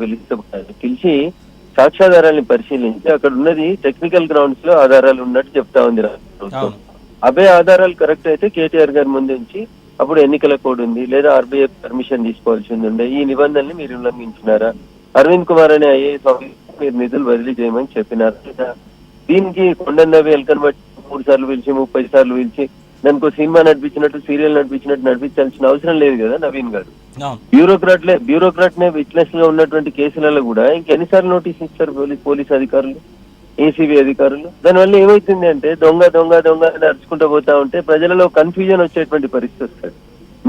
పిలిచి సాక్ష్యాధారాన్ని పరిశీలించి అక్కడ ఉన్నది టెక్నికల్ గ్రౌండ్స్ లో ఆధారాలు ఉన్నట్టు చెప్తా ఉంది ప్రభుత్వం. అవే ఆధారాలు కరెక్ట్ అయితే కేటీఆర్ గారి ముందు ఉంచి అప్పుడు ఎన్నికల కోడ్ ఉంది లేదా ఆర్బీఐ పర్మిషన్ తీసుకోవాల్సింది ఉండే, ఈ నిబంధనల్ని మీరు ఉల్లంఘించినారా, అరవింద్ కుమార్ అనే ఐఏఎస్ ఆఫీసర్ మీరు నిధులు బదిలీ చేయమని చెప్పినారు లేదా, దీనికి కొండన్నవి ఎల్కన్ బట్టి 3 సార్లు పిలిచి 30 సార్లు పిలిచి దానికి సినిమా నడిపించినట్టు సీరియల్ నడిపించినట్టు నడిపించాల్సిన అవసరం లేదు కదా నవీన్ గారు. బ్యూరోక్రాట్ నే విట్నెస్ గా ఉన్నటువంటి కేసులలో కూడా ఇంకెన్నిసార్లు నోటీస్ ఇస్తారు పోలీస్ అధికారులు, ఏసీబీ అధికారులు? దానివల్ల ఏమైతుంది అంటే దొంగ దొంగ దొంగ అని అరుచుకుంటూ పోతా ఉంటే ప్రజలలో కన్ఫ్యూజన్ వచ్చేటువంటి పరిస్థితి వస్తుంది.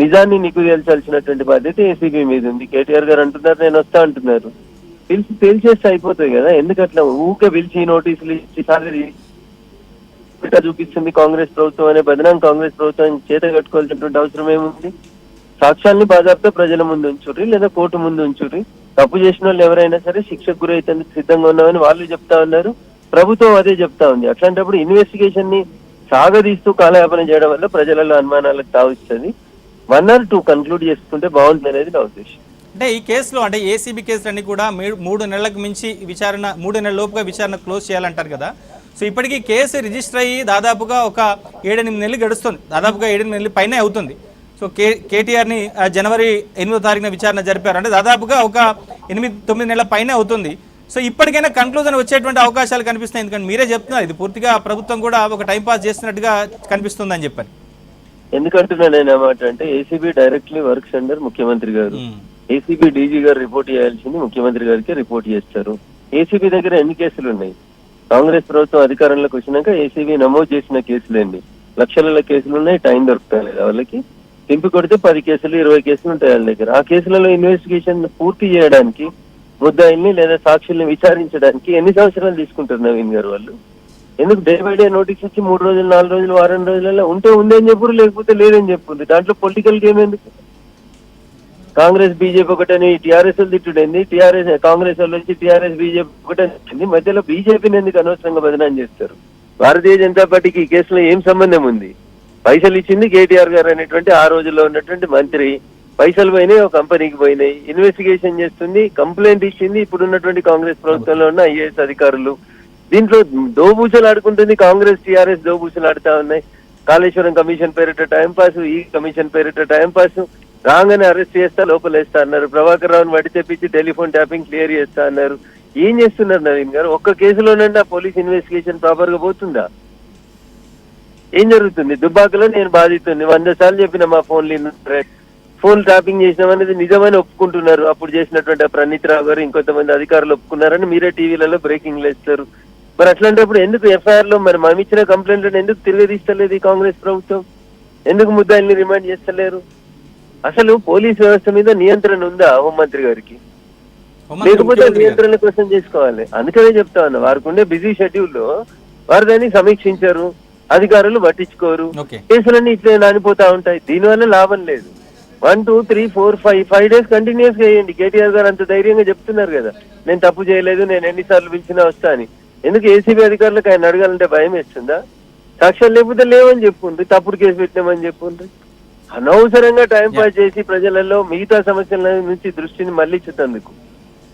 నిజాన్ని నీకు తేల్చాల్సినటువంటి బాధ్యత ఏసీబీ మీద ఉంది. కేటీఆర్ గారు అంటున్నారు నేను వస్తా అంటున్నారు, తేల్చేస్తే అయిపోతాయి కదా. ఎందుకు అట్లా ఊకే పిలిచి నోటీసులు ఇచ్చి సాలరీ చూపిస్తుంది కాంగ్రెస్ ప్రభుత్వం అనే బదనాం కాంగ్రెస్ ప్రభుత్వం చేత కట్టుకోవాల్సినటువంటి అవసరం ఏముంది? సాక్ష్యాన్ని బాధాప్త ప్రజల ముందు ఉంచుర్రి లేదా కోర్టు ముందు ఉంచుర్రి. తప్పు చేసిన వాళ్ళు ఎవరైనా సరే శిక్షకు గురైతే సిద్ధంగా ఉన్నామని వాళ్ళు చెప్తా ఉన్నారు, ప్రభుత్వం అదే చెప్తా ఉంది. అట్లాంటప్పుడు ఇన్వెస్టిగేషన్ ని సాగదీస్తూ కాలయాపన చేయడం వల్ల ప్రజలలో అనుమానాలకు తావిస్తుంది. 1 or 2 కన్క్లూడ్ చేసుకుంటే బాగుంటుంది అనేది నా ఉద్దేశం. అంటే ఈ కేసులో అంటే ఏసీబీ కేసులన్నీ కూడా 3 నెలలకు మించి విచారణ 3 నెలల లోపుగా విచారణ క్లోజ్ చేయాలంటారు కదా. సో ఇప్పటికీ కేసు రిజిస్టర్ అయ్యి దాదాపుగా ఒక 7-8 నెలలు గడుస్తుంది, దాదాపుగా 7-8 నెలల పైనే అవుతుంది. సో కేటీఆర్ని జనవరి 8వ తారీఖున విచారణ జరిపారు, అంటే దాదాపుగా ఒక 8-9 నెలల పైనే అవుతుంది. సో ఇప్పటికైనా కన్క్లూజన్ వచ్చేటువంటి అవకాశాలు కనిపిస్తున్నాయి, ఎందుకంటే మీరే చెప్తున్నారు ఇది పూర్తిగా ప్రభుత్వం కూడా ఒక టైం పాస్ చేస్తున్నట్టుగా కనిపిస్తుందని చెప్పారు. ఎందుకంటున్నా నేను అన్నమాట అంటే ఏసీబీ డైరెక్ట్లీ వర్క్స్ అండర్ ముఖ్యమంత్రి గారు. ఏసీబీ డీజీ గారు రిపోర్ట్ చేయాల్సింది ముఖ్యమంత్రి గారికి రిపోర్ట్ చేస్తారు. ఏసీబీ దగ్గర ఎన్ని కేసులు ఉన్నాయి? కాంగ్రెస్ ప్రభుత్వం అధికారంలోకి వచ్చినాక ఏసీబీ నమోదు చేసిన కేసులేండి లక్షల కేసులు ఉన్నాయి. టైం దొరుకుతాయి లేదా వాళ్ళకి? తింపి కొడితే 10 కేసులు 20 కేసులు ఉంటాయి వాళ్ళ దగ్గర. ఆ కేసులలో ఇన్వెస్టిగేషన్ పూర్తి చేయడానికి ముద్దాయిల్ని లేదా సాక్షుల్ని విచారించడానికి ఎన్ని సంవత్సరాలు తీసుకుంటారు నవీన్ గారు వాళ్ళు? ఎందుకు డే బై డే నోటీస్ ఇచ్చి 3 రోజులు 4 రోజులు వారం రోజులలో ఉంటే ఉందని చెప్పురు, లేకపోతే లేదని చెప్పుంది. దాంట్లో పొలిటికల్ గేమ్ ఎందుకు? కాంగ్రెస్ బీజేపీ ఒకటని టీఆర్ఎస్ తిట్టుడైంది, టీఆర్ఎస్ కాంగ్రెస్ వాళ్ళు వచ్చి టీఆర్ఎస్ బీజేపీ ఒకటని మధ్యలో బీజేపీని ఎందుకు అనవసరంగా బదనాం చేస్తారు? భారతీయ జనతా పార్టీకి ఈ కేసులో ఏం సంబంధం ఉంది? పైసలు ఇచ్చింది కేటీఆర్ గారు అనేటువంటి ఆ రోజుల్లో ఉన్నటువంటి మంత్రి. పైసలు పోయినాయి, ఒక కంపెనీకి పోయినాయి, ఇన్వెస్టిగేషన్ చేస్తుంది, కంప్లైంట్ ఇచ్చింది ఇప్పుడున్నటువంటి కాంగ్రెస్ ప్రభుత్వంలో ఉన్న ఐఏఎస్ అధికారులు. దీంట్లో దోబూసలు ఆడుకుంటుంది కాంగ్రెస్, టీఆర్ఎస్ దోబూసలు ఆడుతా ఉన్నాయి. కాళేశ్వరం కమిషన్ పేరిట టైంపాస్, ఈ కమిషన్ పేరిట టైంపాస్. రాగానే అరెస్ట్ చేస్తా లోపలేస్తా అన్నారు. ప్రభాకర్ రావుని వడి తెప్పించి టెలిఫోన్ ట్యాపింగ్ క్లియర్ చేస్తా అన్నారు. ఏం చేస్తున్నారు నవీన్ గారు? ఒక్క కేసులోనండి ఆ పోలీస్ ఇన్వెస్టిగేషన్ ప్రాపర్ గా పోతుందా? ఏం జరుగుతుంది? దుబ్బాకలో నేను బాధితుంది 100 సార్లు చెప్పిన మా ఫోన్ ట్యాపింగ్ చేసినామనేది నిజమని ఒప్పుకుంటున్నారు. అప్పుడు చేసినటువంటి ప్రణీత్ రావు గారు ఇంకొంతమంది అధికారులు ఒప్పుకున్నారని మీరే టీవీలలో బ్రేకింగ్ ఇస్తారు. మరి అట్లాంటప్పుడు ఎందుకు ఎఫ్ఐఆర్ లో మరి మేము ఇచ్చిన కంప్లైంట్ ఎందుకు తిరగదీస్తలేదు ఈ కాంగ్రెస్ ప్రభుత్వం? ఎందుకు ముద్దాయిల్ని రిమాండ్ చేస్తలేరు? అసలు పోలీస్ వ్యవస్థ మీద నియంత్రణ ఉందా హోంమంత్రి గారికి? లేకపోతే నియంత్రణ కోసం చేసుకోవాలి. అందుకనే చెప్తా ఉన్నా, వారికి ఉండే బిజీ షెడ్యూల్ లో వారు దాన్ని సమీక్షించారు, అధికారులు పట్టించుకోరు, కేసులన్నీ ఇట్లే నానిపోతా ఉంటాయి. దీనివల్ల లాభం లేదు. 1, 2, 3, 4, 5 డేస్ కంటిన్యూస్ గా వేయండి. కేటీఆర్ గారు అంత ధైర్యంగా చెప్తున్నారు కదా నేను తప్పు చేయలేదు, నేను ఎన్నిసార్లు పిలిచినా వస్తా అని. ఎందుకు ఏసీబీ అధికారులకు ఆయన అడగాలంటే భయం వేస్తుందా? సాక్ష్యాలు లేకపోతే లేవని చెప్పుండ్రి, తప్పుడు కేసు పెట్టినామని చెప్పుండ్రి. అనవసరంగా టైం పాస్ చేసి ప్రజలలో మిగతా సమస్యల నుంచి దృష్టిని మళ్లించుతందుకు.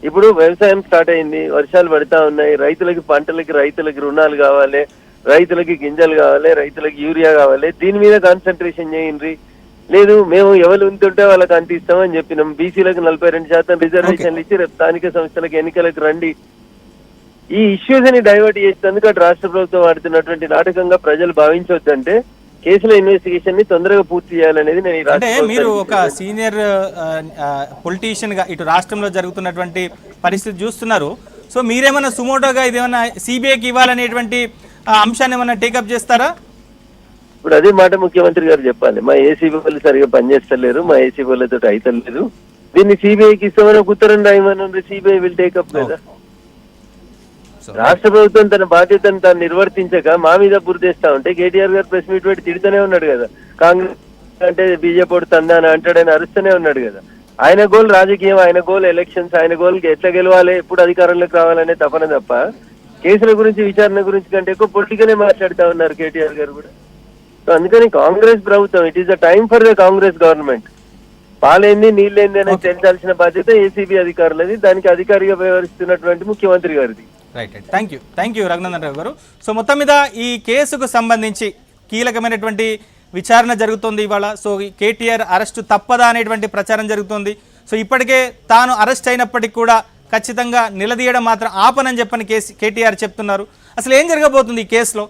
ఇప్పుడు వ్యవసాయం స్టార్ట్ అయింది, వర్షాలు పడతా ఉన్నాయి, రైతులకి రుణాలు కావాలి, రైతులకి గింజలు కావాలి, రైతులకి యూరియా కావాలి. దీని మీద కాన్సన్ట్రేషన్ చేయండి. లేదు మేము ఎవరు ఉంటుంటే వాళ్ళకి అంత ఇస్తామని చెప్పినాం. బీసీలకు 42% రిజర్వేషన్లు ఇచ్చి రేపు స్థానిక సంస్థలకు ఎన్నికలకు రండి. ఈ ఇష్యూస్ ని డైవర్ట్ చేసేందుకు అటు రాష్ట్ర ప్రభుత్వం ఆడుతున్నటువంటి నాటకంగా ప్రజలు భావించవద్దంటే కేసుల ఇన్వెస్టిగేషన్ ని తొందరగా పూర్తి చేయాలనేది నేను. అంటే మీరు ఒక సీనియర్ పొలిటీషియన్ గా ఇటు రాష్ట్రంలో జరుగుతున్నటువంటి పరిస్థితి చూస్తున్నారు. సో మీరేమన్నా సుమోటోగా ఇదేమన్నా సిబిఐకి ఇవ్వాలనేటువంటి అంశాన్ని ఏమన్నా టేకప్ చేస్తారా? ఇప్పుడు అదే మాట ముఖ్యమంత్రి గారు చెప్పాలి. మా ఏసీబీ వాళ్ళు సరిగా పనిచేస్తలేరు, మా ఏసీబీ వాళ్ళతో అయితలేదు, దీన్ని సిబిఐకి ఇస్తామని ఒక ఉత్తరం రాయమని సిబిఐ విల్ టేకప్ కదా. రాష్ట్ర ప్రభుత్వం తన బాధ్యతను తాను నిర్వర్తించక మా మీద బురదేస్తా ఉంటే కేటీఆర్ గారు ప్రెస్ మీట్ పెట్టి తిడుతూనే ఉన్నాడు కదా. కాంగ్రెస్ అంటే బీజేపీ తందాని అంటాడని అరుస్తూనే ఉన్నాడు కదా. ఆయన గోల్ రాజకీయం, ఆయన గోల్ ఎలక్షన్స్, ఆయన గోల్ ఎట్లా గెలవాలి, ఎప్పుడు అధికారంలోకి రావాలనే తపన తప్ప కేసుల గురించి విచారణ గురించి కంటే ఎక్కువ పొలిటికలే మాట్లాడుతా ఉన్నారు కేటీఆర్ గారు కూడా. సో అందుకని కాంగ్రెస్ ప్రభుత్వం, it is the time for the Congress government పాలేంది నీళ్ళేంది అనేది తెలిసాల్సిన బాధ్యత ఏసీబీ అధికారులది, దానికి అధికారిగా వ్యవహరిస్తున్నటువంటి ముఖ్యమంత్రి గారిది. Right thank you Raghunandan Rao గారు. సో మొత్తం మీద ఈ కేసుకు సంబంధించి కీలకమైనటువంటి విచారణ జరుగుతుంది ఇవాళ. సో ఈ కేటీఆర్ అరెస్టు తప్పదా అనేటువంటి ప్రచారం జరుగుతుంది. సో ఇప్పటికే తాను అరెస్ట్ అయినప్పటికీ కూడా ఖచ్చితంగా నిలదీయడం మాత్రం ఆపనని చెప్పని కేటీఆర్ చెప్తున్నారు. అసలు ఏం జరగబోతుంది ఈ కేసులో?